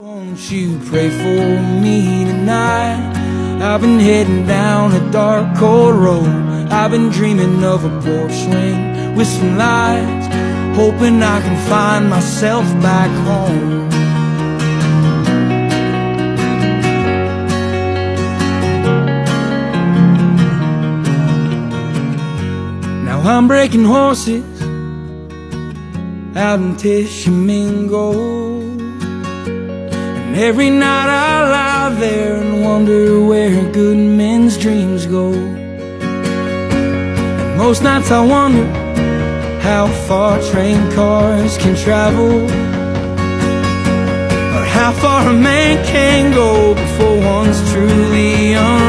Won't you pray for me tonight? I've been heading down a dark, cold road. I've been dreaming of a porch swing with some lights, hoping I can find myself back home. Now I'm breaking horses out in Tishomingo. Every night I lie there and wonder where good men's dreams go. And most nights I wonder how far train cars can travel, or how far a man can go before one's truly unraveled.